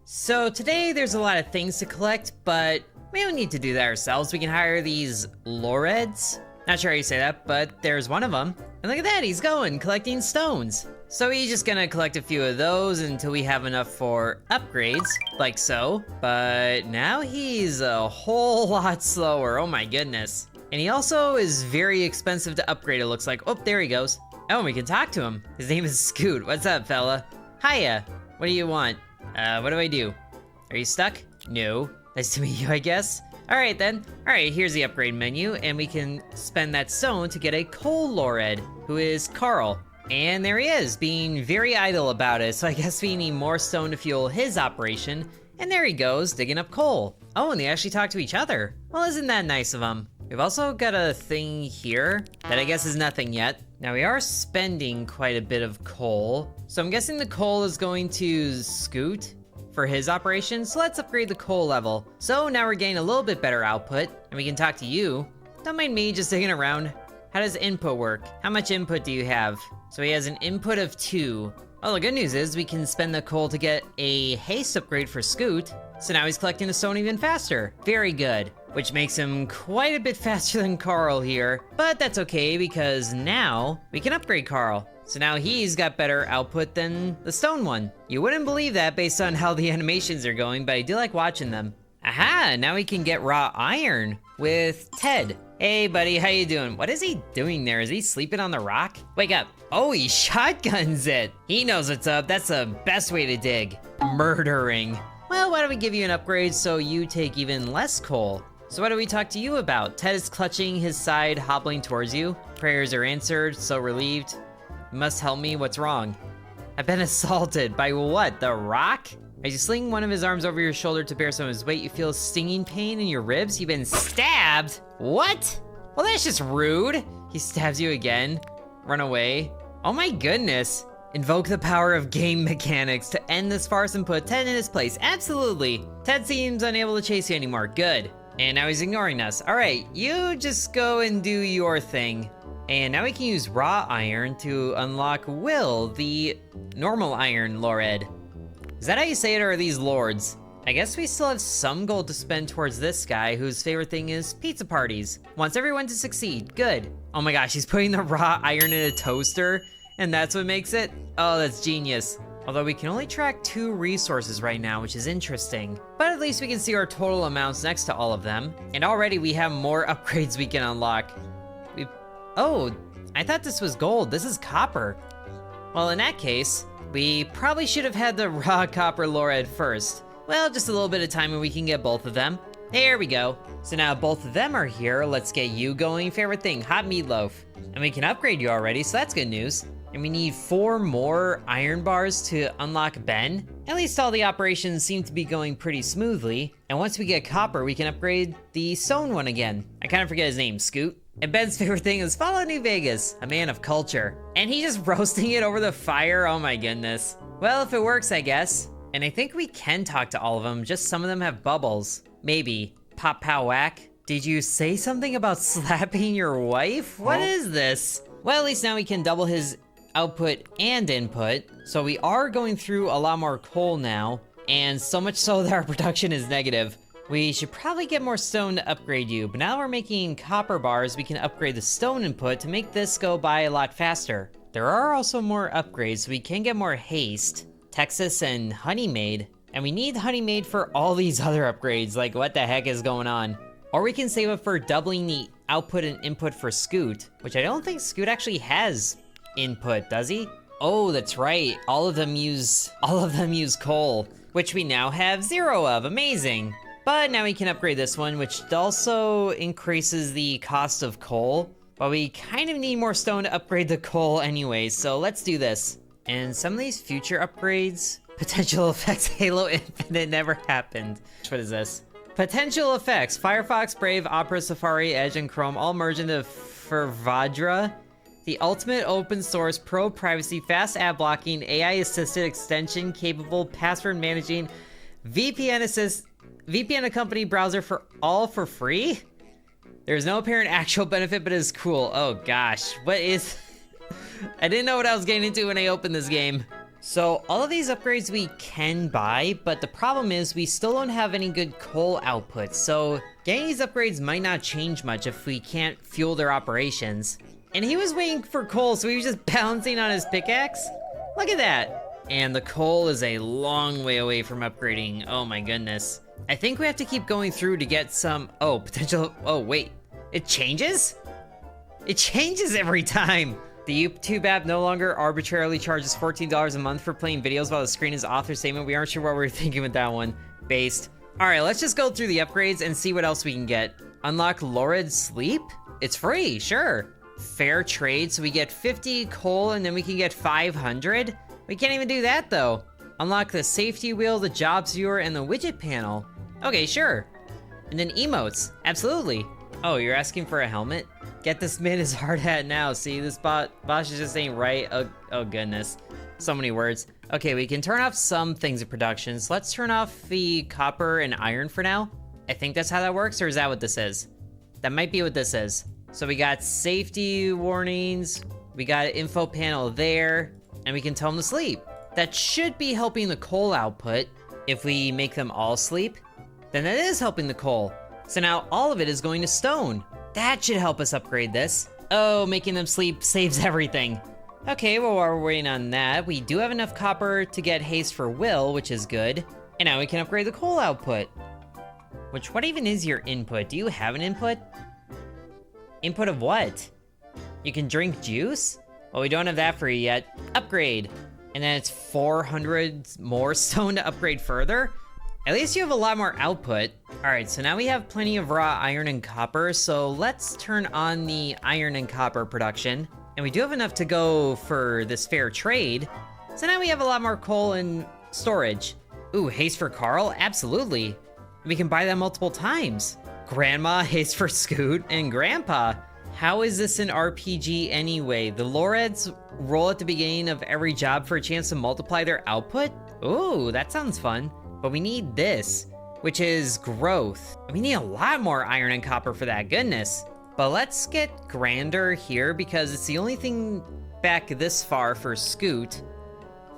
So today there's a lot of things to collect, but we don't need to do that ourselves. We can hire these Loreds. Not sure how you say that, but there's one of them. And look at that, he's going, collecting stones. So he's just gonna collect a few of those until we have enough for upgrades, like so. But now he's a whole lot slower, oh my goodness. And he also is very expensive to upgrade, it looks like. Oh, there he goes. Oh, and we can talk to him. His name is Scoot. What's up, fella? Hiya. What do you want? What do I do? Are you stuck? No. Nice to meet you, I guess. All right, then. All right, here's the upgrade menu, and we can spend that stone to get a coal Lored, who is Carl. And there he is, being very idle about it, so I guess we need more stone to fuel his operation. And there he goes, digging up coal. Oh, and they actually talk to each other. Well, isn't that nice of them? We've also got a thing here that I guess is nothing yet. Now, we are spending quite a bit of coal, so I'm guessing the coal is going to Scoot for his operation, so let's upgrade the coal level. So now we're getting a little bit better output, and we can talk to you. Don't mind me just digging around. How does input work? How much input do you have? So he has an input of 2. Well, the good news is we can spend the coal to get a haste upgrade for Scoot, so now he's collecting the stone even faster. Very good. Which makes him quite a bit faster than Carl here, but that's okay because now we can upgrade Carl. So now he's got better output than the stone one. You wouldn't believe that based on how the animations are going, but I do like watching them. Aha, now we can get raw iron with Ted. Hey buddy, how you doing? What is he doing there? Is he sleeping on the rock? Wake up. Oh, he shotguns it. He knows what's up. That's the best way to dig. Murdering. Well, why don't we give you an upgrade so you take even less coal? So what do we talk to you about? Ted is clutching his side, hobbling towards you. Prayers are answered, so relieved. You must help me, what's wrong? I've been assaulted. By what, the rock? As you sling one of his arms over your shoulder to bear some of his weight, you feel stinging pain in your ribs. You've been stabbed? What? Well, that's just rude. He stabs you again. Run away. Oh my goodness. Invoke the power of game mechanics to end this farce and put Ted in his place. Absolutely. Ted seems unable to chase you anymore. Good. And now he's ignoring us. All right, you just go and do your thing. And now we can use raw iron to unlock Will, the normal iron Lored. Is that how you say it, or are these lords? I guess we still have some gold to spend towards this guy whose favorite thing is pizza parties. Wants everyone to succeed, good. Oh my gosh, he's putting the raw iron in a toaster, and that's what makes it? Oh, that's genius. Although we can only track 2 resources right now, which is interesting. But at least we can see our total amounts next to all of them. And already we have more upgrades we can unlock. Oh, I thought this was gold. This is copper. Well, in that case, we probably should have had the raw copper Lored first. Well, just a little bit of time and we can get both of them. There we go. So now both of them are here. Let's get you going. Favorite thing, hot meatloaf. And we can upgrade you already, so that's good news. And we need 4 more iron bars to unlock Ben. At least all the operations seem to be going pretty smoothly. And once we get copper, we can upgrade the stone one again. I kind of forget his name, Scoot. And Ben's favorite thing is follow New Vegas, a man of culture. And he's just roasting it over the fire, oh my goodness. Well, if it works, I guess. And I think we can talk to all of them, just some of them have bubbles. Maybe. Pop, pow, whack. Did you say something about slapping your wife? What is this? Well, at least now we can double his output and input. So we are going through a lot more coal now, and so much so that our production is negative. We should probably get more stone to upgrade you, but now we're making copper bars, we can upgrade the stone input to make this go by a lot faster. There are also more upgrades, so we can get more haste, Texas, and honey made. And we need honey made for all these other upgrades, like what the heck is going on? Or we can save it for doubling the output and input for Scoot, which I don't think Scoot actually has input, does he? Oh, that's right. All of them use coal, which we now have 0 of. Amazing. But now we can upgrade this one, which also increases the cost of coal. But we kind of need more stone to upgrade the coal anyway, so let's do this. And some of these future upgrades, potential effects, Halo Infinite never happened. What is this? Potential effects, Firefox, Brave, Opera, Safari, Edge, and Chrome all merge into Fervadra. The ultimate open source, pro privacy, fast ad blocking, AI assisted extension capable password managing, VPN accompanied browser for all for free? There's no apparent actual benefit, but it's cool. Oh gosh, what is... I didn't know what I was getting into when I opened this game. So all of these upgrades we can buy, but the problem is we still don't have any good coal output. So getting these upgrades might not change much if we can't fuel their operations. And he was waiting for coal, so he was just balancing on his pickaxe. Look at that. And the coal is a long way away from upgrading. Oh my goodness. I think we have to keep going through to get some, potential, wait. It changes? It changes every time. The YouTube app no longer arbitrarily charges $14 a month for playing videos while the screen is author statement. We aren't sure what we're thinking with that one. Based. All right, let's just go through the upgrades and see what else we can get. Unlock Lurid Sleep? It's free, sure. Fair trade, so we get 50 coal and then we can get 500. We can't even do that though. Unlock the safety wheel, the jobs viewer, and the widget panel. Okay, sure. And then emotes, absolutely. Oh, you're asking for a helmet? Get this man his hard hat now. See, this boss is just ain't right. Oh goodness. So many words. Okay, we can turn off some things in production. So let's turn off the copper and iron for now. I think that's how that works, or is that what this is? That might be what this is. So we got safety warnings, we got an info panel there, and we can tell them to sleep. That should be helping the coal output. If we make them all sleep, then that is helping the coal. So now all of it is going to stone. That should help us upgrade this. Oh, making them sleep saves everything. Okay, well, while we're waiting on that, we do have enough copper to get haste for Will, which is good. And now we can upgrade the coal output. What even is your input? Do you have an input? Input of what? You can drink juice? Well, we don't have that for you yet. Upgrade. And then it's 400 more stone to upgrade further? At least you have a lot more output. All right, so now we have plenty of raw iron and copper, so let's turn on the iron and copper production. And we do have enough to go for this fair trade. So now we have a lot more coal and storage. Ooh, haste for Carl? Absolutely. We can buy that multiple times. Grandma, haste for Scoot, and Grandpa. How is this an RPG anyway? The Loreds roll at the beginning of every job for a chance to multiply their output? Ooh, that sounds fun. But we need this, which is growth. We need a lot more iron and copper for that, goodness. But let's get Grander here because it's the only thing back this far for Scoot.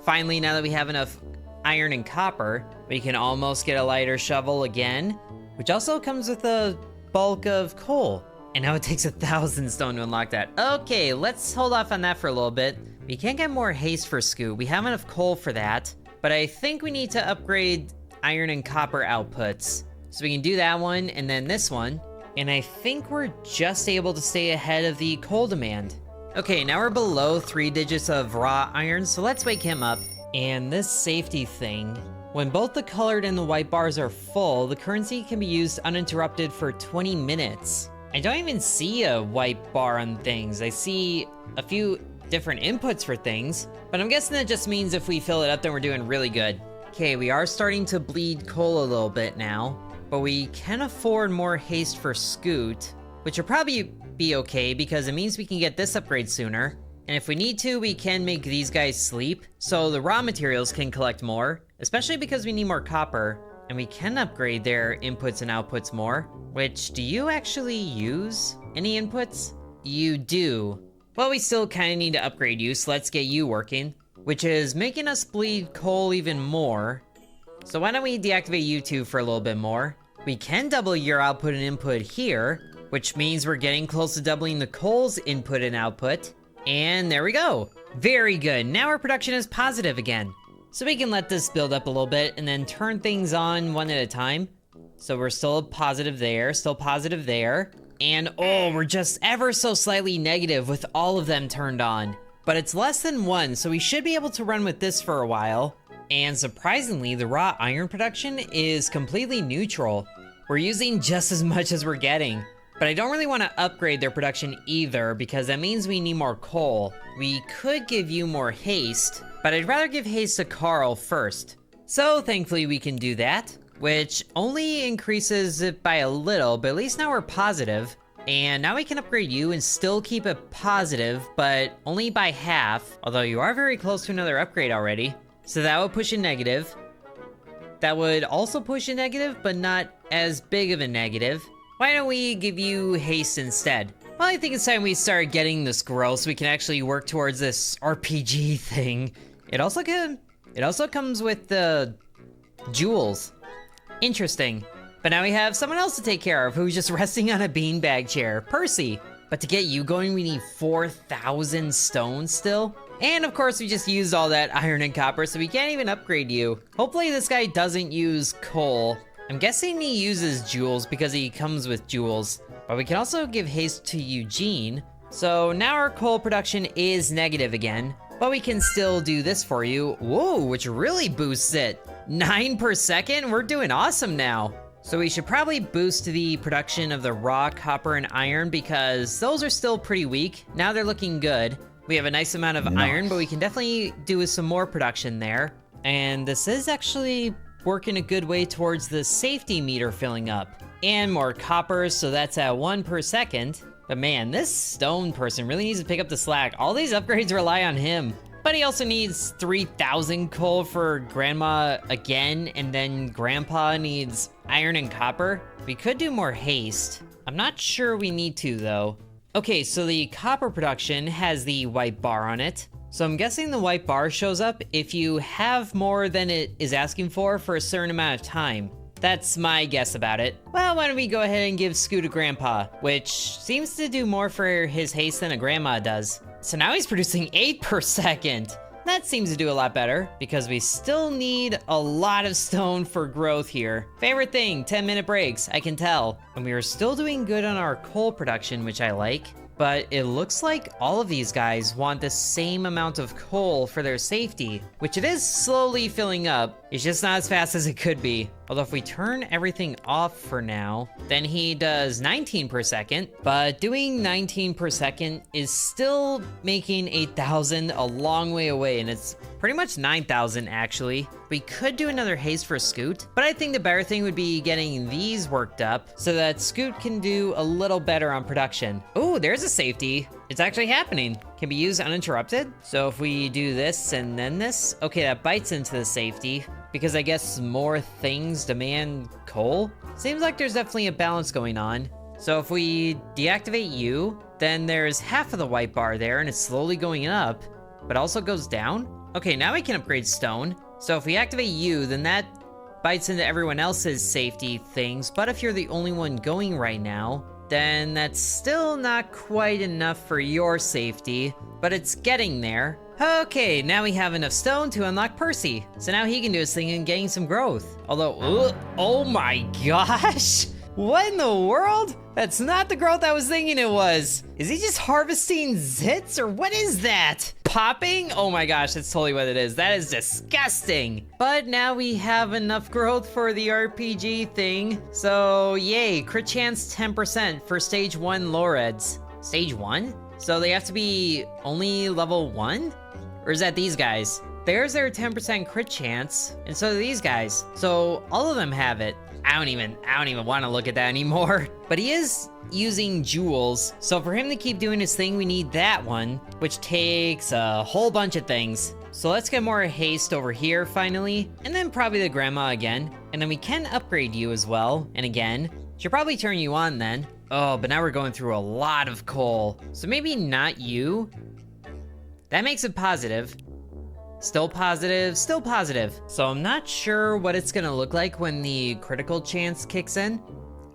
Finally, now that we have enough iron and copper, we can almost get a lighter shovel again, which also comes with a bulk of coal. And now it takes 1,000 stone to unlock that. Okay, let's hold off on that for a little bit. We can't get more haste for Scoot. We have enough coal for that. But I think we need to upgrade iron and copper outputs. So we can do that one and then this one. And I think we're just able to stay ahead of the coal demand. Okay, now we're below 3 digits of raw iron, so let's wake him up. And this safety thing, when both the colored and the white bars are full, the currency can be used uninterrupted for 20 minutes. I don't even see a white bar on things. I see a few different inputs for things, but I'm guessing that just means if we fill it up, then we're doing really good. Okay, we are starting to bleed coal a little bit now, but we can afford more haste for Scoot, which will probably be okay because it means we can get this upgrade sooner. And if we need to, we can make these guys sleep, so the raw materials can collect more, especially because we need more copper, and we can upgrade their inputs and outputs more. Which, do you actually use any inputs? You do. Well, we still kind of need to upgrade you, so let's get you working, which is making us bleed coal even more. So why don't we deactivate you two for a little bit more? We can double your output and input here, which means we're getting close to doubling the coal's input and output. And there we go. Very good. Now our production is positive again. So we can let this build up a little bit and then turn things on one at a time. So we're still positive there, still positive there. And oh, we're just ever so slightly negative with all of them turned on. But it's less than 1, so we should be able to run with this for a while. And surprisingly, the raw iron production is completely neutral. We're using just as much as we're getting. But I don't really want to upgrade their production either because that means we need more coal. We could give you more haste, but I'd rather give haste to Carl first. So thankfully we can do that, which only increases it by a little, but at least now we're positive. And now we can upgrade you and still keep it positive, but only by half, although you are very close to another upgrade already. So that would push a negative. That would also push a negative, but not as big of a negative. Why don't we give you haste instead? Well, I think it's time we start getting this growth so we can actually work towards this RPG thing. It also comes with the jewels. Interesting. But now we have someone else to take care of who's just resting on a beanbag chair, Percy. But to get you going, we need 4,000 stones still. And of course, we just used all that iron and copper, so we can't even upgrade you. Hopefully this guy doesn't use coal. I'm guessing he uses jewels because he comes with jewels. But we can also give haste to Eugene. So now our coal production is negative again. But we can still do this for you. Whoa, which really boosts it. 9 per second? We're doing awesome now. So we should probably boost the production of the raw copper and iron because those are still pretty weak. Now they're looking good. We have a nice amount of iron, but we can definitely do with some more production there. And this is actually working a good way towards the safety meter filling up. And more copper, so that's at 1 per second. But man, this stone person really needs to pick up the slack. All these upgrades rely on him. But he also needs 3,000 coal for Grandma again, and then Grandpa needs iron and copper. We could do more haste. I'm not sure we need to, though. Okay, so the copper production has the white bar on it. So I'm guessing the white bar shows up if you have more than it is asking for a certain amount of time. That's my guess about it. Well, why don't we go ahead and give Scoot to Grandpa, which seems to do more for his haste than a grandma does. So now he's producing 8 per second. That seems to do a lot better, because we still need a lot of stone for growth here. Favorite thing, 10-minute breaks, I can tell. And we are still doing good on our coal production, which I like. But it looks like all of these guys want the same amount of coal for their safety, which it is slowly filling up. It's just not as fast as it could be. Although if we turn everything off for now, then he does 19 per second, but doing 19 per second is still making 8,000 a long way away, and it's pretty much 9,000 actually. We could do another haste for Scoot, but I think the better thing would be getting these worked up so that Scoot can do a little better on production. Oh, there's a safety. It's actually happening. Can be used uninterrupted. So if we do this and then this, okay, that bites into the safety because I guess more things demand coal. Seems like there's definitely a balance going on. So if we deactivate you, then there's half of the white bar there and it's slowly going up, but also goes down. Okay, now we can upgrade stone. So if we activate you, then that bites into everyone else's safety things. But if you're the only one going right now, then that's still not quite enough for your safety, but it's getting there. Okay, now we have enough stone to unlock Percy. So now he can do his thing and getting some growth. Although, oh my gosh! What in the world? That's not the growth I was thinking it was. Is he just harvesting zits or what is that? Popping? Oh my gosh, that's totally what it is. That is disgusting. But now we have enough growth for the RPG thing. So yay, crit chance 10% for stage 1 Loreds. Stage 1? So they have to be only level 1? Or is that these guys? There's their 10% crit chance, and so do these guys. So all of them have it. I don't even want to look at that anymore. But he is using jewels, so for him to keep doing his thing, we need that one, which takes a whole bunch of things. So let's get more haste over here finally, and then probably the grandma again. And then we can upgrade you as well, and again. Should probably turn you on then. Oh, but now we're going through a lot of coal. So maybe not you. That makes it positive. Still positive, still positive. So I'm not sure what it's gonna look like when the critical chance kicks in.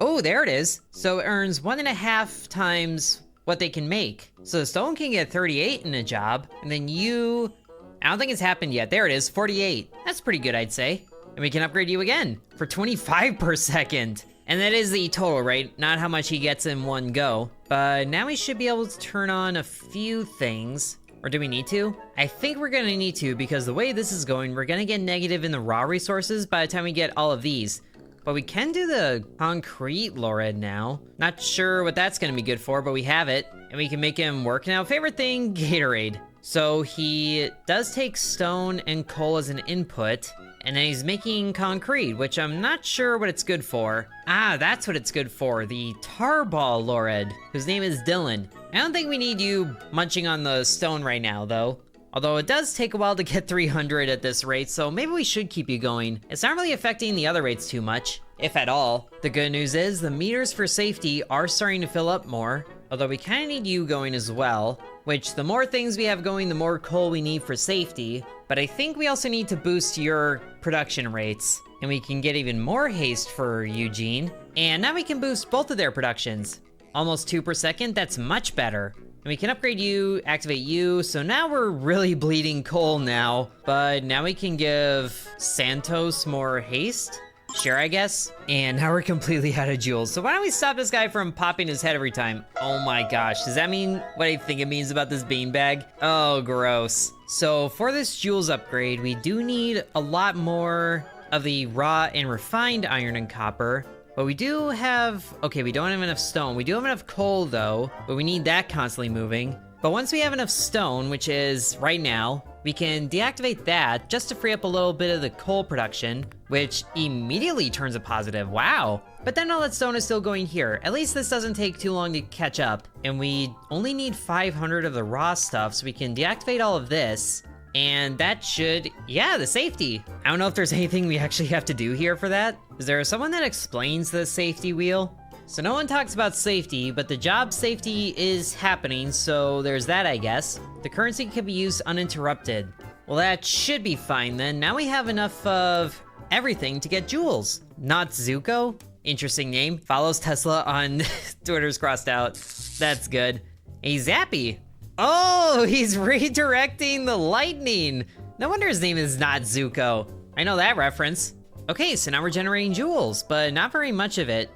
Oh, there it is. So it earns 1.5 times what they can make. So the stone can get 38 in a job, and then you, I don't think it's happened yet. There it is, 48. That's pretty good, I'd say. And we can upgrade you again for 25 per second. And that is the total, right? Not how much he gets in one go. But now we should be able to turn on a few things. Or do we need to? I think we're gonna need to because the way this is going, we're gonna get negative in the raw resources by the time we get all of these. But we can do the concrete Lored now. Not sure what that's gonna be good for, but we have it. And we can make him work now. Favorite thing, Gatorade. So he does take stone and coal as an input. And then he's making concrete, which I'm not sure what it's good for. Ah, that's what it's good for. The tarball Lored, whose name is Dylan. I don't think we need you munching on the stone right now, though. Although it does take a while to get 300 at this rate, so maybe we should keep you going. It's not really affecting the other rates too much, if at all. The good news is the meters for safety are starting to fill up more. Although we kind of need you going as well, which the more things we have going, the more coal we need for safety. But I think we also need to boost your production rates, and we can get even more haste for Eugene. And now we can boost both of their productions. Almost 2 per second, that's much better. And we can upgrade you, activate you, so now we're really bleeding coal now. But now we can give Santos more haste? Sure, I guess. And now we're completely out of jewels. So why don't we stop this guy from popping his head every time? Oh my gosh, does that mean what I think it means about this beanbag? Oh, gross. So for this jewels upgrade, we do need a lot more of the raw and refined iron and copper. But we do have, okay, we don't have enough stone. We do have enough coal though, but we need that constantly moving. But once we have enough stone, which is right now, we can deactivate that just to free up a little bit of the coal production, which immediately turns a positive, wow. But then all that stone is still going here. At least this doesn't take too long to catch up. And we only need 500 of the raw stuff, so we can deactivate all of this. And that should, yeah, the safety. I don't know if there's anything we actually have to do here for that. Is there someone that explains the safety wheel? So no one talks about safety, but the job safety is happening, so there's that, I guess. The currency can be used uninterrupted. Well, that should be fine then. Now we have enough of everything to get jewels. Not Zuko? Interesting name. Follows Tesla on Twitter's crossed out. That's good. Hey, Zappy. Oh, he's redirecting the lightning. No wonder his name is not Zuko. I know that reference. Okay, so now we're generating jewels, but not very much of it.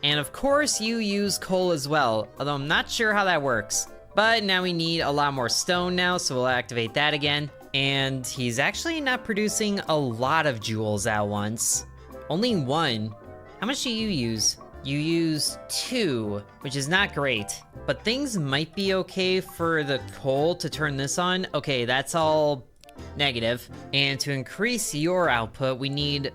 And of course you use coal as well, although I'm not sure how that works. But now we need a lot more stone now, so we'll activate that again. And he's actually not producing a lot of jewels at once. Only 1. How much do you use? You use 2, which is not great. But things might be okay for the coal to turn this on. Okay, that's all negative. And to increase your output, we need...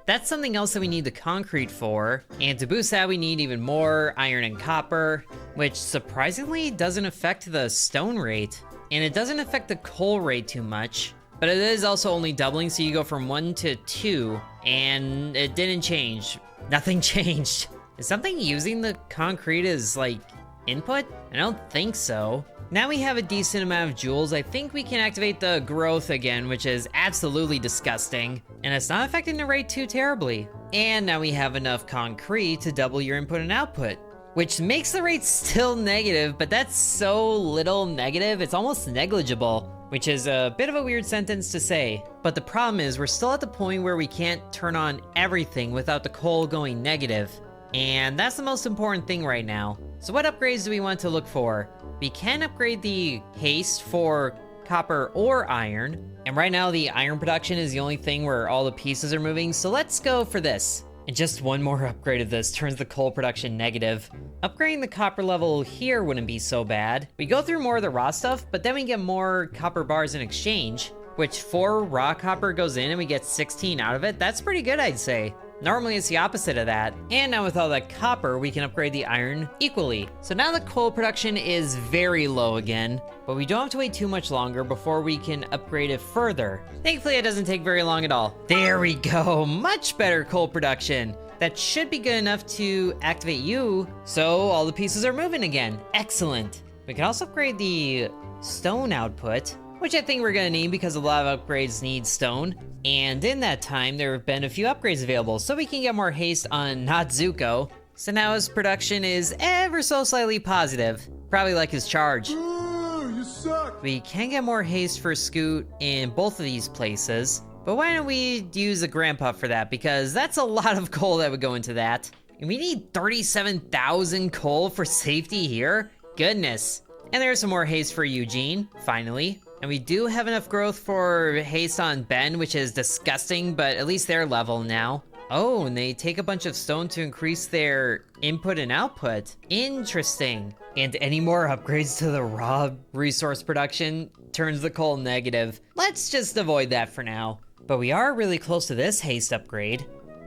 That's something else that we need the concrete for. And to boost that, we need even more iron and copper, which surprisingly doesn't affect the stone rate. And it doesn't affect the coal rate too much. But it is also only doubling, so you go from 1 to 2, and it didn't change. Nothing changed. Is something using the concrete as, like, input? I don't think so. Now we have a decent amount of jewels. I think we can activate the growth again, which is absolutely disgusting. And it's not affecting the rate too terribly. And now we have enough concrete to double your input and output, which makes the rate still negative, but that's so little negative, it's almost negligible, which is a bit of a weird sentence to say. But the problem is we're still at the point where we can't turn on everything without the coal going negative. And that's the most important thing right now. So what upgrades do we want to look for? We can upgrade the haste for copper or iron. And right now the iron production is the only thing where all the pieces are moving. So let's go for this. And just one more upgrade of this turns the coal production negative. Upgrading the copper level here wouldn't be so bad. We go through more of the raw stuff, but then we get more copper bars in exchange, which 4 raw copper goes in and we get 16 out of it. That's pretty good, I'd say. Normally it's the opposite of that. And now with all that copper, we can upgrade the iron equally. So now the coal production is very low again, but we don't have to wait too much longer before we can upgrade it further. Thankfully, it doesn't take very long at all. There we go, much better coal production. That should be good enough to activate you, so all the pieces are moving again. Excellent. We can also upgrade the stone output, which I think we're gonna need because a lot of upgrades need stone. And in that time, there have been a few upgrades available, so we can get more haste on not Zuko. So now his production is ever so slightly positive. Probably like his charge. You suck. We can get more haste for Scoot in both of these places. But why don't we use a grandpa for that? Because that's a lot of coal that would go into that. And we need 37,000 coal for safety here? Goodness. And there's some more haste for Eugene, finally. And we do have enough growth for haste on Ben, which is disgusting, but at least they're level now. Oh, and they take a bunch of stone to increase their input and output. Interesting. And any more upgrades to the raw resource production turns the coal negative. Let's just avoid that for now. But we are really close to this haste upgrade.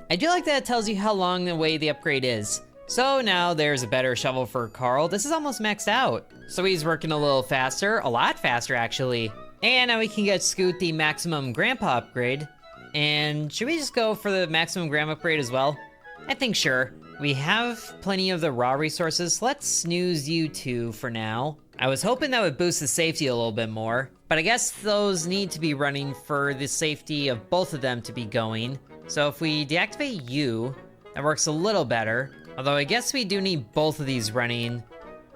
I do like that it tells you how long away the upgrade is. So now there's a better shovel for Carl. This is almost maxed out. So he's working a little faster, a lot faster actually. And now we can get Scoot the maximum grandpa upgrade. And should we just go for the maximum grandpa upgrade as well? I think sure. We have plenty of the raw resources, so let's snooze you two for now. I was hoping that would boost the safety a little bit more, but I guess those need to be running for the safety of both of them to be going. So if we deactivate you, that works a little better. Although I guess we do need both of these running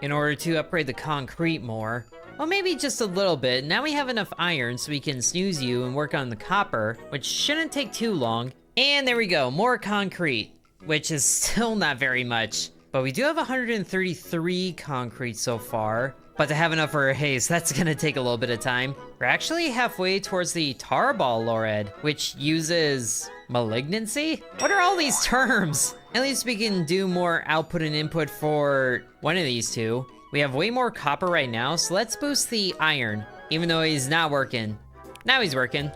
in order to upgrade the concrete more. Well, maybe just a little bit. Now we have enough iron so we can snooze you and work on the copper, which shouldn't take too long. And there we go, more concrete, which is still not very much. But we do have 133 concrete so far. But to have enough for a haze, that's gonna take a little bit of time. We're actually halfway towards the tarball lored, which uses malignancy? What are all these terms? At least we can do more output and input for one of these two. We have way more copper right now, so let's boost the iron, even though he's not working. Now he's working.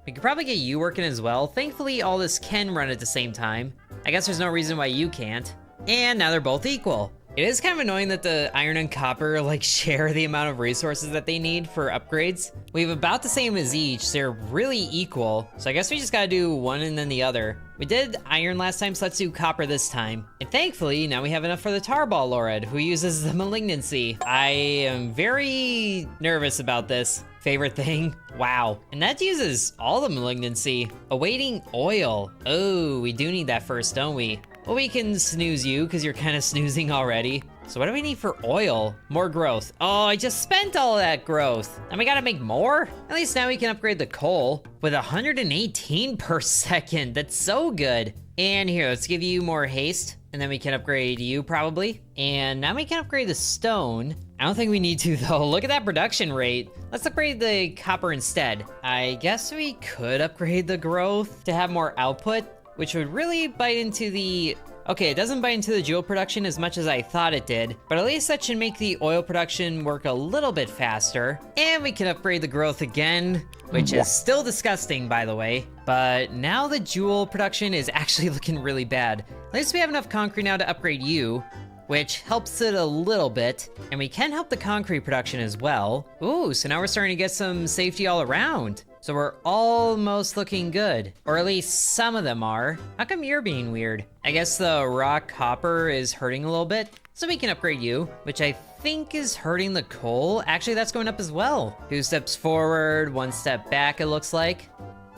We could probably get you working as well. Thankfully, all this can run at the same time. I guess there's no reason why you can't. And now they're both equal. It is kind of annoying that the iron and copper like share the amount of resources that they need for upgrades. We have about the same as each, so they're really equal. So I guess we just gotta do one and then the other. We did iron last time, so let's do copper this time. And thankfully, now we have enough for the tarball lored, who uses the malignancy. I am very nervous about this. Favorite thing? Wow. And that uses all the malignancy. Awaiting oil. Oh, we do need that first, don't we? Well, we can snooze you, because you're kind of snoozing already. So what do we need for oil? More growth. Oh, I just spent all of that growth. And we gotta make more? At least now we can upgrade the coal with 118 per second. That's so good. And here, let's give you more haste. And then we can upgrade you probably. And now we can upgrade the stone. I don't think we need to though. Look at that production rate. Let's upgrade the copper instead. I guess we could upgrade the growth to have more output, which would really bite into the... Okay, it doesn't bite into the jewel production as much as I thought it did, but at least that should make the oil production work a little bit faster. And we can upgrade the growth again, which is still disgusting, by the way. But now the jewel production is actually looking really bad. At least we have enough concrete now to upgrade you, which helps it a little bit. And we can help the concrete production as well. Ooh, so now we're starting to get some safety all around. So we're almost looking good, or at least some of them are. How come you're being weird? I guess the raw copper is hurting a little bit, so we can upgrade you, which I think is hurting the coal. Actually, that's going up as well. 2 steps forward, 1 step back, it looks like.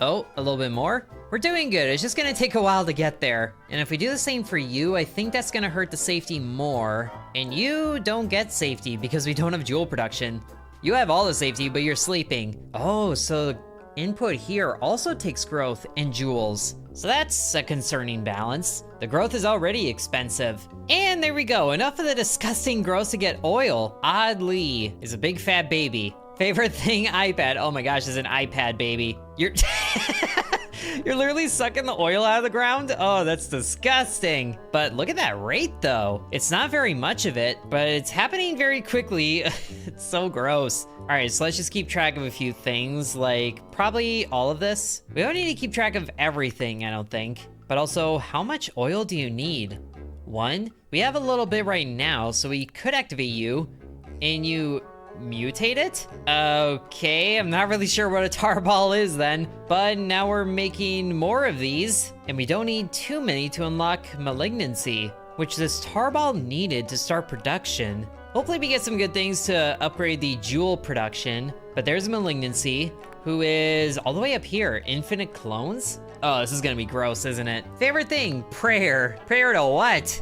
Oh, a little bit more. We're doing good. It's just gonna take a while to get there. And if we do the same for you, I think that's gonna hurt the safety more. And you don't get safety because we don't have jewel production. You have all the safety, but you're sleeping. Oh, so input here also takes growth and jewels. So that's a concerning balance. The growth is already expensive. And there we go, enough of the disgusting growth to get oil. Oddly, is a big fat baby. Favorite thing, iPad. Oh my gosh, is an iPad baby. You're You're literally sucking the oil out of the ground? Oh, that's disgusting. But look at that rate though. It's not very much of it, but it's happening very quickly. It's so gross. All right, so let's just keep track of a few things, like probably all of this. We don't need to keep track of everything, I don't think. But also, how much oil do you need? 1? We have a little bit right now, so we could activate you, and you mutate it? Okay, I'm not really sure what a tarball is then, but now we're making more of these, and we don't need too many to unlock malignancy, which this tarball needed to start production. Hopefully we get some good things to upgrade the jewel production, but there's malignancy, who is all the way up here. Infinite clones? Oh, this is gonna be gross, isn't it? Favorite thing, prayer. Prayer to what?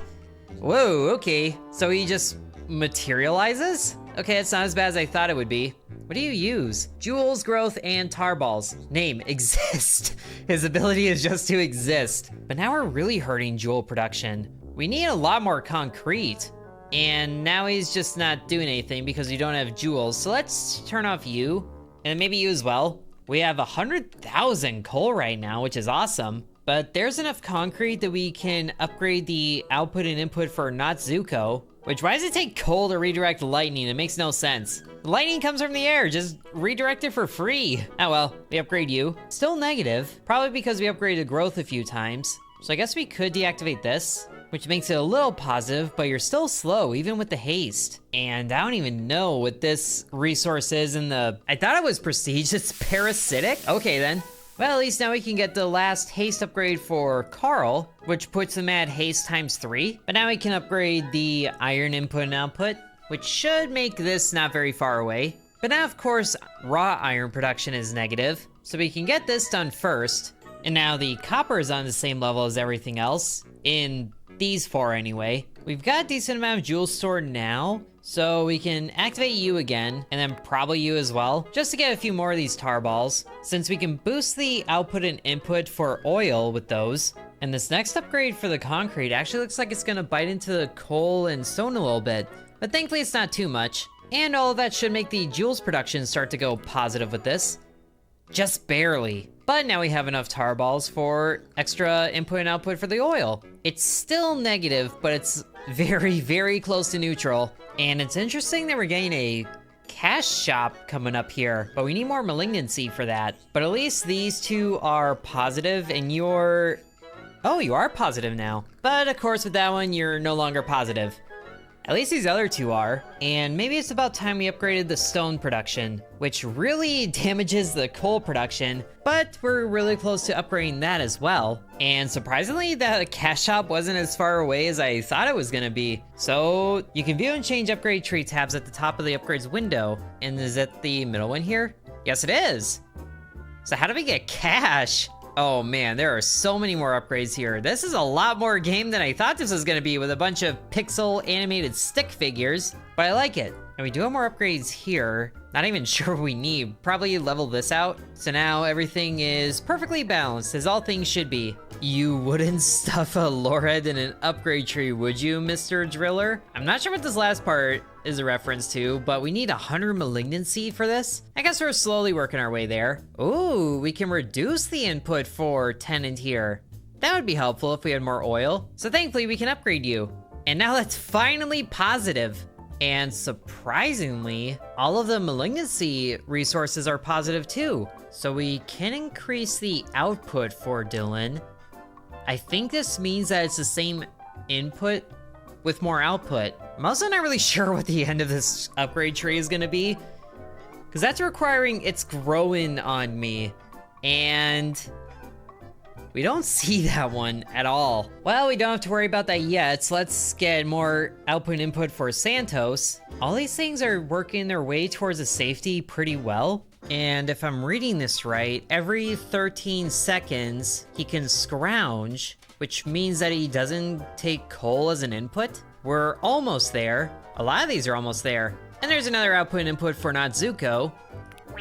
Whoa, okay. So he just materializes? Okay, it's not as bad as I thought it would be. What do you use? Jewels, growth, and tarballs. Name, exist. His ability is just to exist. But now we're really hurting jewel production. We need a lot more concrete. And now he's just not doing anything because we don't have jewels. So let's turn off you, and maybe you as well. We have 100,000 coal right now, which is awesome. But there's enough concrete that we can upgrade the output and input for not Zuko. Which, why does it take coal to redirect lightning? It makes no sense. Lightning comes from the air, just redirect it for free. Oh well, we upgrade you. Still negative, probably because we upgraded growth a few times. So I guess we could deactivate this, which makes it a little positive, but you're still slow, even with the haste. And I don't even know what this resource is in the... I thought it was prestige, it's parasitic? Okay then. Well, at least now we can get the last haste upgrade for Carl, which puts him at haste ×3. But now we can upgrade the iron input and output, which should make this not very far away. But now, of course, raw iron production is negative, so we can get this done first. And now the copper is on the same level as everything else, in these 4 anyway. We've got a decent amount of jewels stored now, so we can activate you again, and then probably you as well, just to get a few more of these tar balls, since we can boost the output and input for oil with those. And this next upgrade for the concrete actually looks like it's gonna bite into the coal and stone a little bit, but thankfully it's not too much. And all of that should make the jewels production start to go positive with this. Just barely. But now we have enough tar balls for extra input and output for the oil. It's still negative, but it's very, very close to neutral. And it's interesting that we're getting a cash shop coming up here, but we need more malignancy for that. But at least these 2 are positive, and you're... Oh, you are positive now. But of course with that one, you're no longer positive. At least these other 2 are. And maybe it's about time we upgraded the stone production, which really damages the coal production, but we're really close to upgrading that as well. And surprisingly, the cash shop wasn't as far away as I thought it was gonna be. So you can view and change upgrade tree tabs at the top of the upgrades window. And is it the middle one here? Yes, it is. So how do we get cash? Oh man, there are so many more upgrades here. This is a lot more game than I thought this was gonna be, with a bunch of pixel animated stick figures, but I like it. And we do have more upgrades here. Not even sure what we need. Probably level this out. So now everything is perfectly balanced, as all things should be. You wouldn't stuff a lorehead in an upgrade tree, would you, Mr. Driller? I'm not sure what this last part is a reference to, but we need 100 malignancy for this. I guess we're slowly working our way there. Ooh, we can reduce the input for tenant here. That would be helpful if we had more oil. So thankfully we can upgrade you. And now that's finally positive. And surprisingly, all of the malignancy resources are positive too. So we can increase the output for Dylan. I think this means that it's the same input with more output. I'm also not really sure what the end of this upgrade tree is gonna be, because that's requiring it's growing on me, and we don't see that one at all. Well, we don't have to worry about that yet, so let's get more output and input for Santos. All these things are working their way towards a safety pretty well. And if I'm reading this right, every 13 seconds, he can scrounge, which means that he doesn't take coal as an input. We're almost there. A lot of these are almost there. And there's another output and input for Natsuko,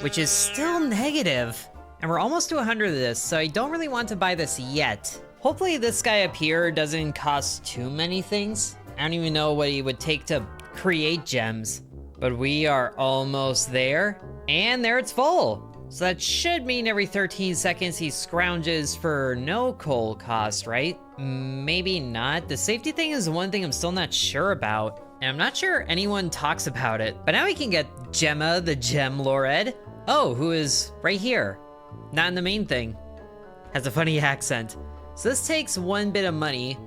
which is still negative. And we're almost to 100 of this, so I don't really want to buy this yet. Hopefully this guy up here doesn't cost too many things. I don't even know what he would take to create gems. But we are almost there, and there it's full. So that should mean every 13 seconds he scrounges for no coal cost, right? Maybe not. The safety thing is the one thing I'm still not sure about, and I'm not sure anyone talks about it. But now we can get Gemma, the gem lord. Oh, who is right here. Not in the main thing. Has a funny accent. So this takes 1 bit of money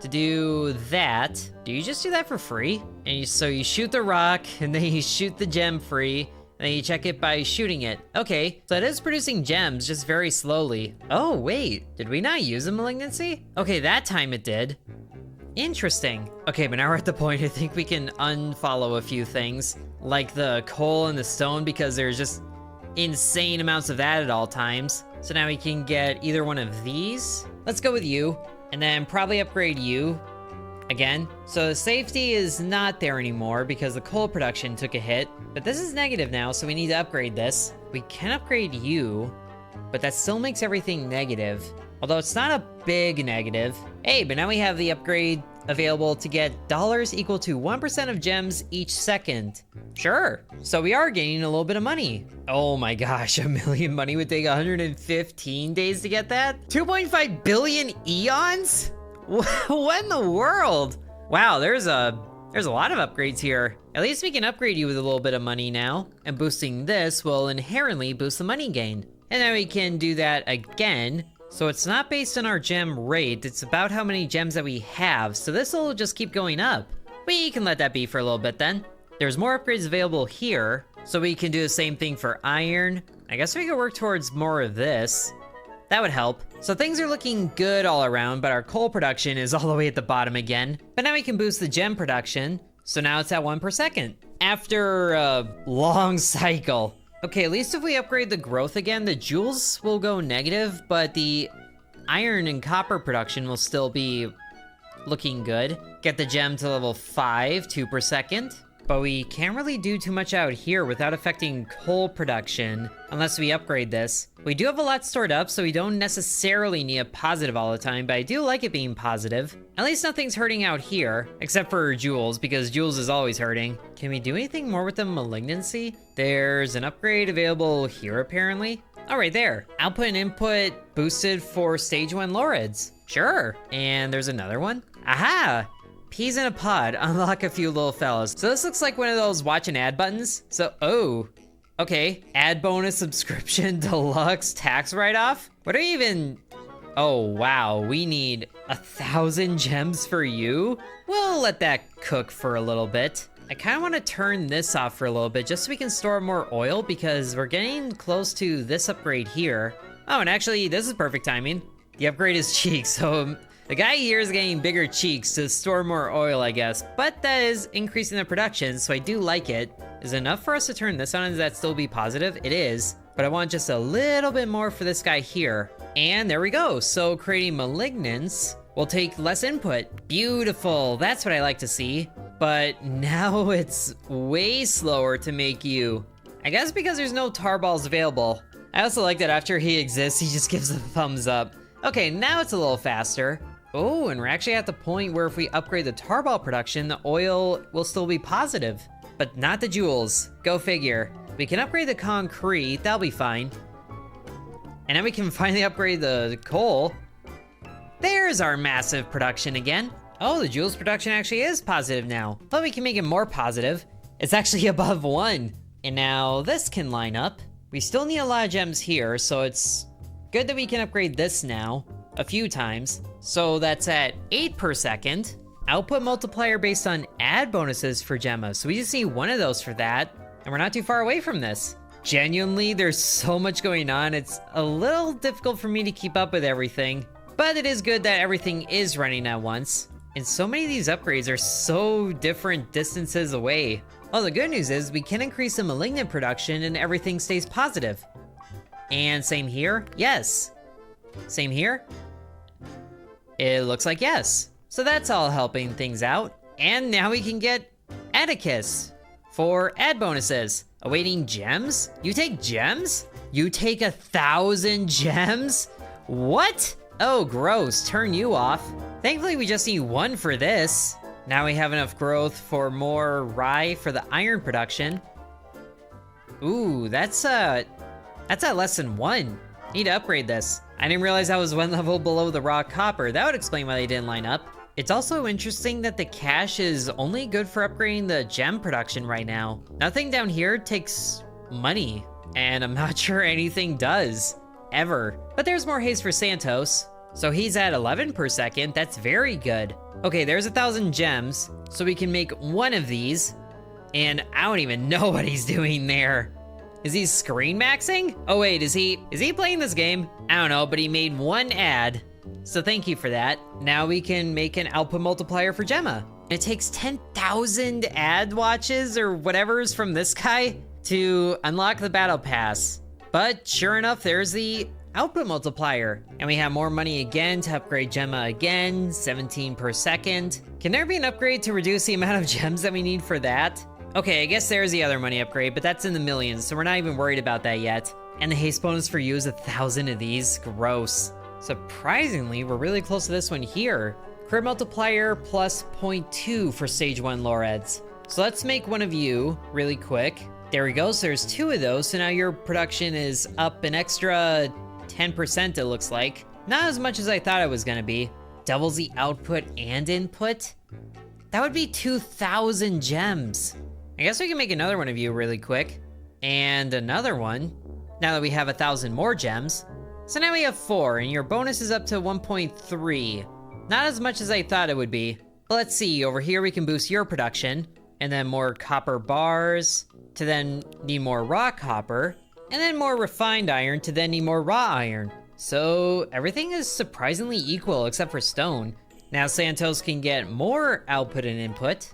to do that. Do you just do that for free? And so you shoot the rock, and then you shoot the gem free, and then you check it by shooting it. Okay, so it is producing gems, just very slowly. Oh, wait, did we not use a malignancy? Okay, that time it did. Interesting. Okay, but now we're at the point I think we can unfollow a few things, like the coal and the stone, because there's just insane amounts of that at all times. So now we can get either one of these. Let's go with you, and then probably upgrade you again. So the safety is not there anymore because the coal production took a hit, but this is negative now, so we need to upgrade this. We can upgrade you, but that still makes everything negative, although it's not a big negative. Hey, but now we have the upgrade available to get dollars equal to 1% of gems each second. Sure, so we are gaining a little bit of money. Oh my gosh, 1 million money would take 115 days to get that? 2.5 billion eons? What in the world? Wow, there's a lot of upgrades here. At least we can upgrade you with a little bit of money now, and boosting this will inherently boost the money gain. And then we can do that again. So it's not based on our gem rate, it's about how many gems that we have, so this will just keep going up. We can let that be for a little bit then. There's more upgrades available here, so we can do the same thing for iron, I guess we could work towards more of this. That would help. So things are looking good all around, but our coal production is all the way at the bottom again. But now we can boost the gem production, so now it's at 1 per second. After a long cycle. Okay, at least if we upgrade the growth again, the joules will go negative, but the iron and copper production will still be looking good. Get the gem to level 5, 2 per second. But we can't really do too much out here without affecting coal production, unless we upgrade this. We do have a lot stored up, so we don't necessarily need a positive all the time, but I do like it being positive. At least nothing's hurting out here, except for joules, because joules is always hurting. Can we do anything more with the malignancy? There's an upgrade available here, apparently. Oh, right there. Output and input boosted for stage 1 Loreds. Sure. And there's another one. Aha! Peas in a pod, unlock a few little fellas. So this looks like one of those watch an ad buttons. So, oh, okay. Ad bonus subscription deluxe tax write-off? What are you even, oh wow, we need 1,000 gems for you? We'll let that cook for a little bit. I kind of want to turn this off for a little bit just so we can store more oil because we're getting close to this upgrade here. Oh, and actually this is perfect timing. The upgrade is cheeks, so the guy here is getting bigger cheeks to store more oil, I guess, but that is increasing the production, so I do like it. Is it enough for us to turn this on? Does that still be positive? It is, but I want just a little bit more for this guy here. And there we go. So creating malignance will take less input. Beautiful, that's what I like to see. But now it's way slower to make you. I guess because there's no tar balls available. I also like that after he exists, he just gives a thumbs up. Okay, now it's a little faster. Oh, and we're actually at the point where if we upgrade the tarball production, the oil will still be positive, but not the joules. Go figure. We can upgrade the concrete, that'll be fine. And then we can finally upgrade the coal. There's our massive production again. Oh, the joules production actually is positive now, but we can make it more positive. It's actually above 1. And now this can line up. We still need a lot of gems here, so it's good that we can upgrade this now a few times. So that's at 8 per second. Output multiplier based on ad bonuses for Gemma. So we just need one of those for that. And we're not too far away from this. Genuinely, there's so much going on. It's a little difficult for me to keep up with everything. But it is good that everything is running at once. And so many of these upgrades are so different distances away. Well, the good news is we can increase the malignant production and everything stays positive. And same here, yes. Same here? It looks like yes. So that's all helping things out. And now we can get Atticus for ad bonuses. Awaiting gems? You take gems? You take 1,000 gems? What? Oh, gross, turn you off. Thankfully we just need 1 for this. Now we have enough growth for more rye for the iron production. Ooh, that's at less than 1. Need to upgrade this. I didn't realize I was 1 level below the raw copper. That would explain why they didn't line up. It's also interesting that the cash is only good for upgrading the gem production right now. Nothing down here takes money, and I'm not sure anything does, ever. But there's more haste for Santos. So he's at 11 per second, that's very good. Okay, there's 1,000 gems, so we can make 1 of these. And I don't even know what he's doing there. Is he screen maxing? Oh wait, is he playing this game? I don't know, but he made 1 ad. So thank you for that. Now we can make an output multiplier for Gemma. It takes 10,000 ad watches or whatever's from this guy to unlock the battle pass. But sure enough, there's the output multiplier. And we have more money again to upgrade Gemma again, 17 per second. Can there be an upgrade to reduce the amount of gems that we need for that? Okay, I guess there's the other money upgrade, but that's in the millions, so we're not even worried about that yet. And the haste bonus for you is 1,000 of these, gross. Surprisingly, we're really close to this one here. Crit multiplier plus 0.2 for stage 1 Loreds. So let's make 1 of you really quick. There we go, so there's 2 of those, so now your production is up an extra 10% it looks like. Not as much as I thought it was gonna be. Doubles the output and input? That would be 2,000 gems. I guess we can make another 1 of you really quick. And another one, now that we have 1,000 more gems. So now we have 4, and your bonus is up to 1.3. Not as much as I thought it would be. But let's see, over here we can boost your production, and then more copper bars, to then need more raw copper. and then more refined iron to then need more raw iron. So everything is surprisingly equal except for stone. Now Santos can get more output and input.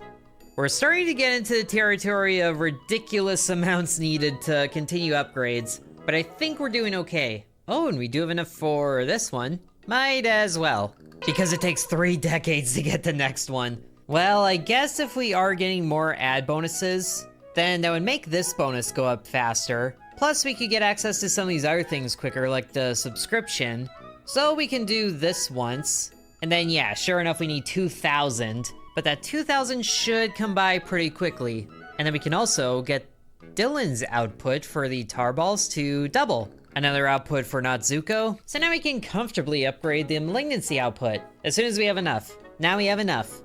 We're starting to get into the territory of ridiculous amounts needed to continue upgrades, but I think we're doing okay. Oh, and we do have enough for this one. Might as well, because it takes 3 decades to get the next one. Well, I guess if we are getting more ad bonuses, then that would make this bonus go up faster. Plus, we could get access to some of these other things quicker, like the subscription. So we can do this once. And then, yeah, sure enough, we need 2,000. But that 2,000 should come by pretty quickly. And then we can also get Dylan's output for the tar balls to double. Another output for Natsuko. So now we can comfortably upgrade the malignancy output as soon as we have enough. Now we have enough.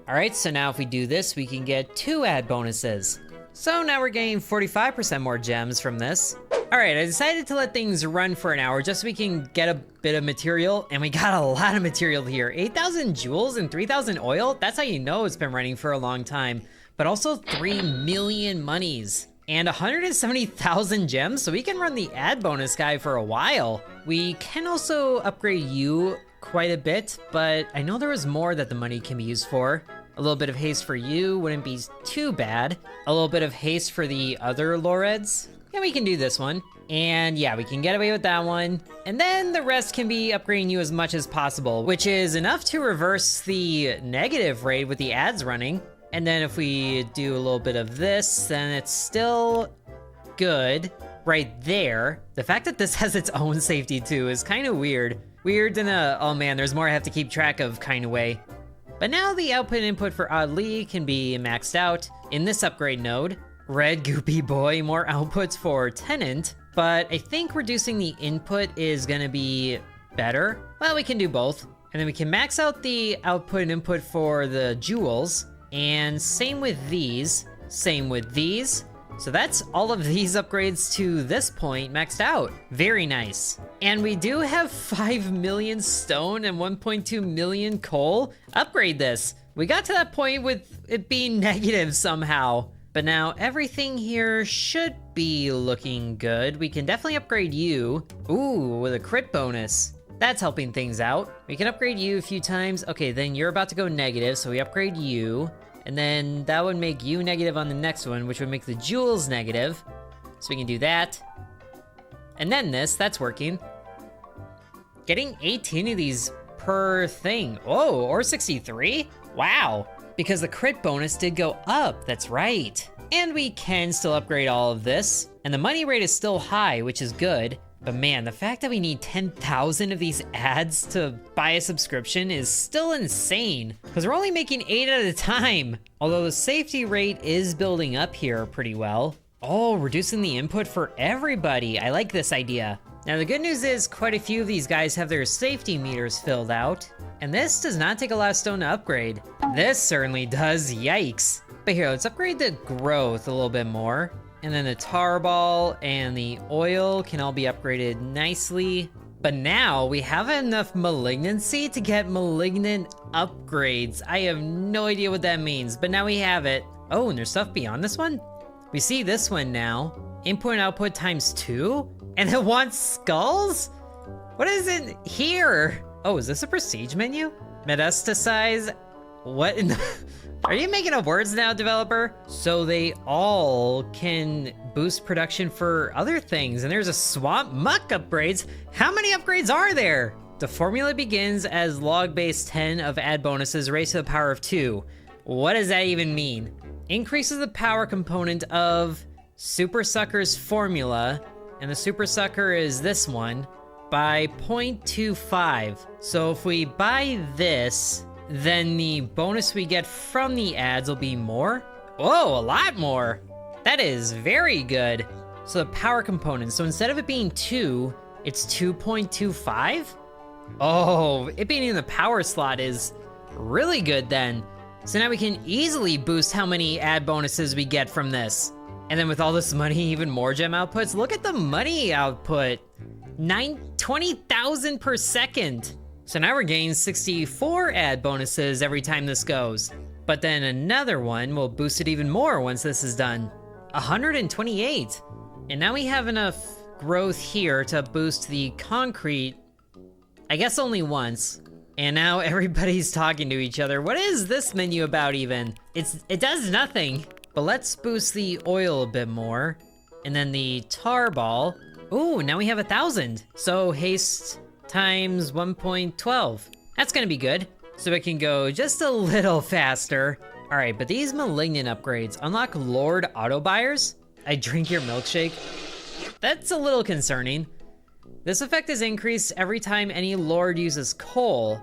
All right, so now if we do this, we can get 2 ad bonuses. So now we're getting 45% more gems from this. All right, I decided to let things run for an hour just so we can get a bit of material, and we got a lot of material here. 8,000 jewels and 3,000 oil, that's how you know it's been running for a long time. But also 3 million monies and 170,000 gems, so we can run the ad bonus guy for a while. We can also upgrade you quite a bit, but I know there was more that the money can be used for. A little bit of haste for you wouldn't be too bad. A little bit of haste for the other Loreds. Yeah, we can do this one. And yeah, we can get away with that one. And then the rest can be upgrading you as much as possible, which is enough to reverse the negative rate with the ads running. And then if we do a little bit of this, then it's still good right there. The fact that this has its own safety too is kind of weird. Weird in a, oh man, there's more I have to keep track of kind of way. But now the output and input for Oddly can be maxed out in this upgrade node. Red Goopy Boy, more outputs for Tenant, but I think reducing the input is gonna be better. Well, we can do both. And then we can max out the output and input for the jewels, and same with these, same with these. So that's all of these upgrades to this point maxed out. Very nice. And we do have 5 million stone and 1.2 million coal. Upgrade this. We got to that point with it being negative somehow. But now everything here should be looking good. We can definitely upgrade you. Ooh, with a crit bonus. That's helping things out. We can upgrade you a few times. Okay, then you're about to go negative, so we upgrade you. And then that would make you negative on the next one, which would make the jewels negative. So we can do that. And then this, that's working. Getting 18 of these per thing. Oh, or 63? Wow. Because the crit bonus did go up, that's right. And we can still upgrade all of this. And the money rate is still high, which is good. But man, the fact that we need 10,000 of these ads to buy a subscription is still insane, because we're only making 8 at a time. Although the safety rate is building up here pretty well. Oh, reducing the input for everybody. I like this idea. Now the good news is quite a few of these guys have their safety meters filled out, and this does not take a lot of stone to upgrade. This certainly does, yikes. But here, let's upgrade the growth a little bit more. And then the tar ball and the oil can all be upgraded nicely. But now we have enough malignancy to get malignant upgrades. I have no idea what that means, but now we have it. Oh, and there's stuff beyond this one? We see this one now. Input and output times 2? And it wants skulls? What is it here? Oh, is this a prestige menu? Metastasize? What in the... Are you making up words now, developer? So they all can boost production for other things, and there's a swamp muck upgrades. How many upgrades are there? The formula begins as log base 10 of ad bonuses raised to the power of 2. What does that even mean? Increases the power component of Super Sucker's formula, and the Super Sucker is this one, by 0.25. So if we buy this, then the bonus we get from the ads will be more. Whoa, a lot more. That is very good. So the power component, so instead of it being 2, it's 2.25? Oh, it being in the power slot is really good then. So now we can easily boost how many ad bonuses we get from this. And then with all this money, even more gem outputs. Look at the money output. 20,000 per second. So now we're getting 64 ad bonuses every time this goes. But then another one will boost it even more once this is done. 128. And now we have enough growth here to boost the concrete, I guess only once. And now everybody's talking to each other. What is this menu about even? It does nothing. But let's boost the oil a bit more. And then the tar ball. Ooh, now we have 1,000. So haste times 1.12. That's gonna be good. So it can go just a little faster. All right, but these malignant upgrades unlock Lord Auto Buyers. I drink your milkshake. That's a little concerning. This effect is increased every time any Lord uses coal.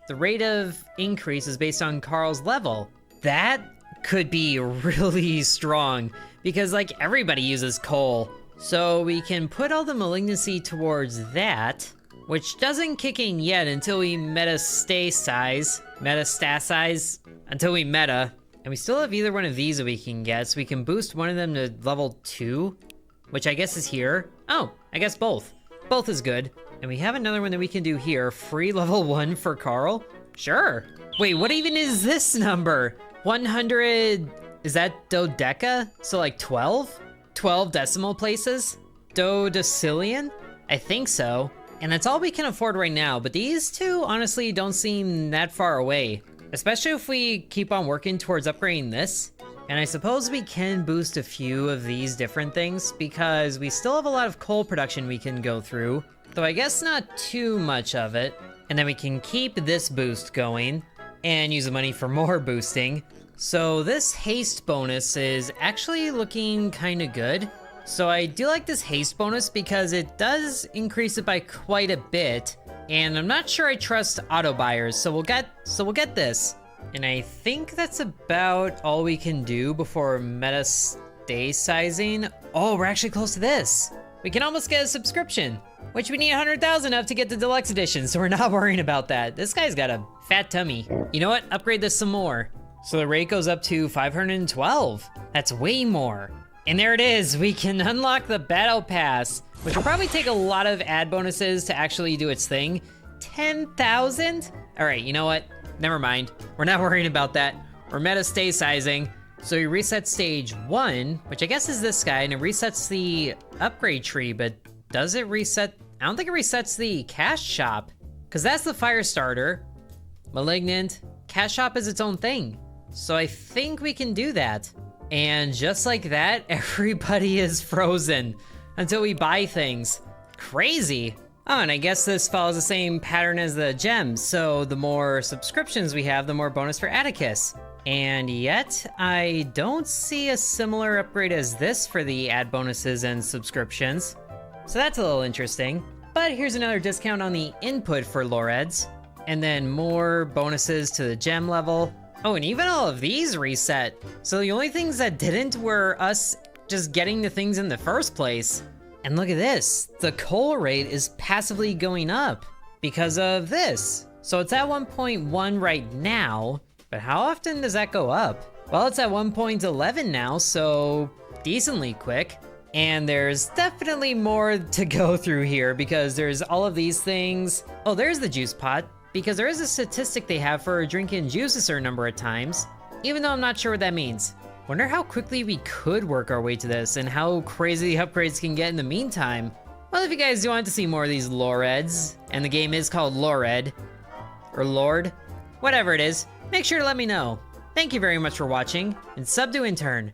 The rate of increase is based on Carl's level. That could be really strong because like everybody uses coal. So we can put all the malignancy towards that, which doesn't kick in yet until we metastasize, until we meta. And we still have either one of these that we can get, so we can boost one of them to level 2, which I guess is here. Oh, I guess both. Both is good. And we have another one that we can do here, free level 1 for Carl. Sure. Wait, what even is this number? 100, is that dodeca? So like 12? 12 decimal places? Dodecillion? I think so. And that's all we can afford right now, but these two honestly don't seem that far away. Especially if we keep on working towards upgrading this. And I suppose we can boost a few of these different things because we still have a lot of coal production we can go through, though I guess not too much of it. And then we can keep this boost going and use the money for more boosting. So this haste bonus is actually looking kind of good. So I do like this haste bonus because it does increase it by quite a bit. And I'm not sure I trust auto buyers, so we'll get this. And I think that's about all we can do before metastasizing. Oh, we're actually close to this. We can almost get a subscription, which we need 100,000 of to get the deluxe edition, so we're not worrying about that. This guy's got a fat tummy. You know what? Upgrade this some more. So the rate goes up to 512. That's way more. And there it is, we can unlock the Battle Pass, which will probably take a lot of ad bonuses to actually do its thing. 10,000? All right, you know what? Never mind. We're not worrying about that. We're metastasizing. So we reset stage 1, which I guess is this guy, and it resets the upgrade tree, but does it reset? I don't think it resets the cash shop, because that's the fire starter. Malignant. Cash shop is its own thing. So I think we can do that. And just like that, everybody is frozen until we buy things. Crazy. Oh, and I guess this follows the same pattern as the gems. So the more subscriptions we have, the more bonus for Atticus. And yet, I don't see a similar upgrade as this for the ad bonuses and subscriptions. So that's a little interesting. But here's another discount on the input for Loreds. And then more bonuses to the gem level. Oh, and even all of these reset. So the only things that didn't were us just getting the things in the first place. And look at this, the coal rate is passively going up because of this. So it's at 1.1 right now, but how often does that go up? Well, it's at 1.11 now, so decently quick. And there's definitely more to go through here because there's all of these things. Oh, there's the juice pot. Because there is a statistic they have for drinking juice a certain number of times, even though I'm not sure what that means. Wonder how quickly we could work our way to this and how crazy the upgrades can get in the meantime. Well, if you guys do want to see more of these Loreds, and the game is called Lored, or Lord, whatever it is, make sure to let me know. Thank you very much for watching, and sub to Intern.